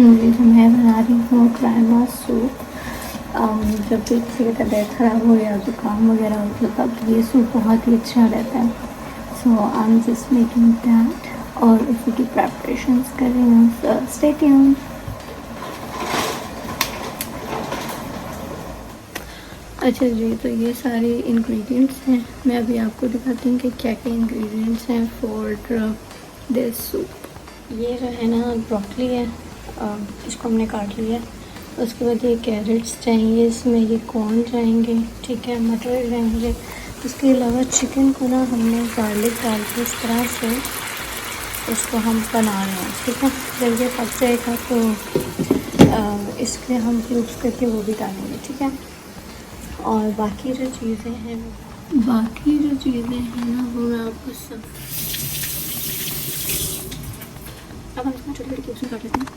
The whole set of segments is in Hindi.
तो मैं बना रही हूँ क्राइमा सूप। जब भी किसी की तबीयत ख़राब हो या ज़ुकाम वगैरह हो तो तब ये सूप बहुत ही अच्छा रहता है। So I am just making that और इसी की प्रेपरेशंस कर रही हूँ। Stay tuned. अच्छा जी, तो ये सारे इंग्रेडिएंट्स हैं। मैं अभी आपको दिखाती हूँ कि क्या क्या इंग्रेडिएंट्स हैं फॉर दिस सूप। ये जो है ना ब्रोकली है, इसको हमने काट लिया है। उसके बाद ये कैरेट्स चाहिए, इसमें ये कॉर्न जाएंगे, ठीक है, मटर जाएंगे। उसके अलावा चिकन को ना हमने गार्लिक डाल के इस तरह से उसको हम बना रहे हैं, ठीक है। जब ये पक जाएगा तो इसके हम क्यूब्स करके वो भी डालेंगे, ठीक है। और बाकी जो चीज़ें हैं ना वो मैं आपको सब अब हम इसमें छोटे छोटे क्यूब्स में काट लेते हैं।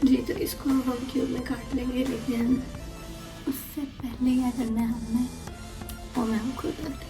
जी, तो इसको हम क्यूब में काट लेंगे, लेकिन उससे पहले क्या करना है हमने वो मैं आपको बताती हूँ।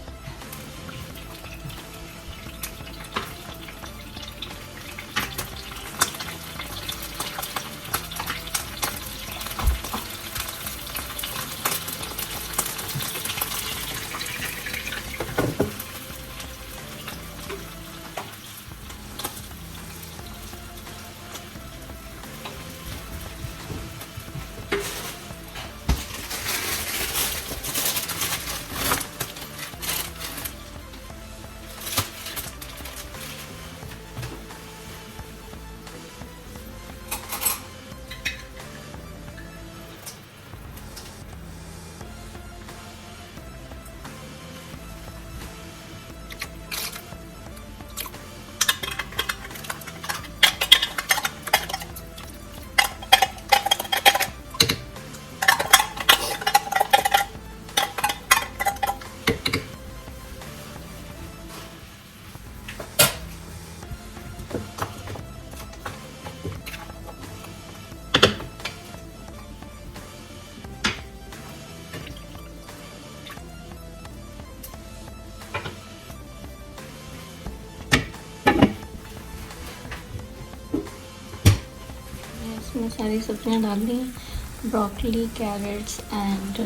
इसमें सारी सब्जियां डाल दी हैं, ब्रोकली, कैरेट्स एंड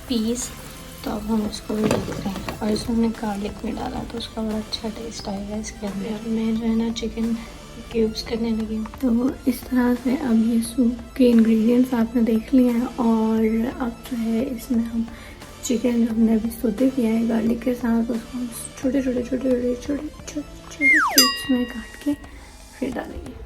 पीस। तो अब हम इसको भी डालते हैं और इसमें हमने गार्लिक भी डाला तो उसका बड़ा अच्छा टेस्ट आएगा इसके अंदर। मैं जो है ना चिकन क्यूब्स करने लगी हूँ। तो इस तरह से अब ये सूप के इंग्रेडिएंट्स आपने देख लिए हैं और अब जो है इसमें हम चिकन जो हमने अभी सोते किया है गार्लिक के साथ उसको हम छोटे छोटे छोटे छोटे छोटे छोटे छोटे क्यूब्स में काट के फिर डालेंगे।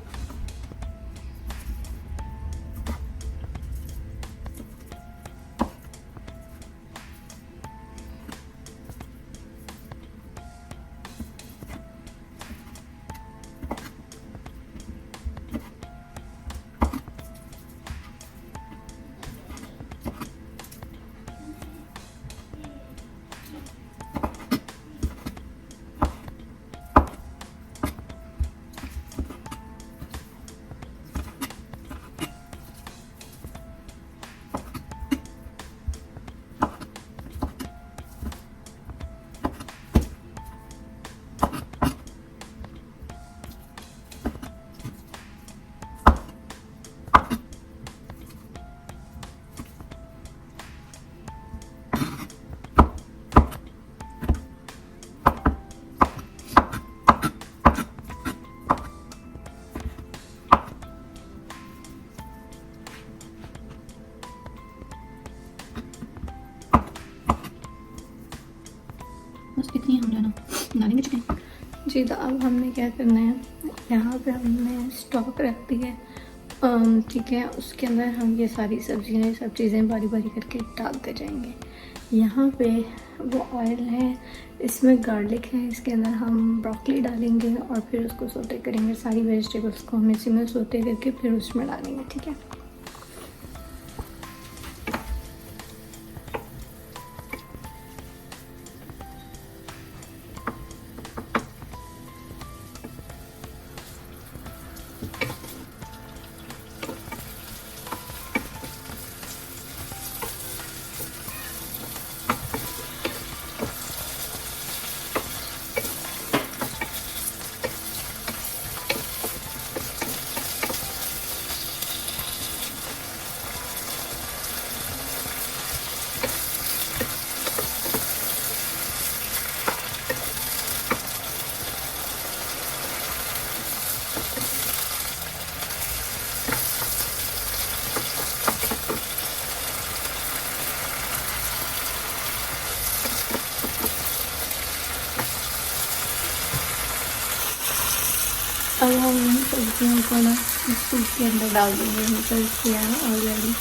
बस इतनी हम ना डालेंगे चिकन। जी तो अब हमने क्या करना है, यहाँ पे हमने स्टॉक रख दी है, ठीक है। उसके अंदर हम ये सारी सब्जियाँ सब चीज़ें बारी बारी करके डालते जाएंगे। यहाँ पे वो ऑयल है, इसमें गार्लिक है, इसके अंदर हम ब्रोकली डालेंगे और फिर उसको सोते करेंगे। सारी वेजिटेबल्स को हम इसी में सोते करके फिर उसमें डालेंगे, ठीक है। अब हम इन सब्जियों को ना सूप के अंदर डाल देंगे, मिक्स किया है ऑलरेडी।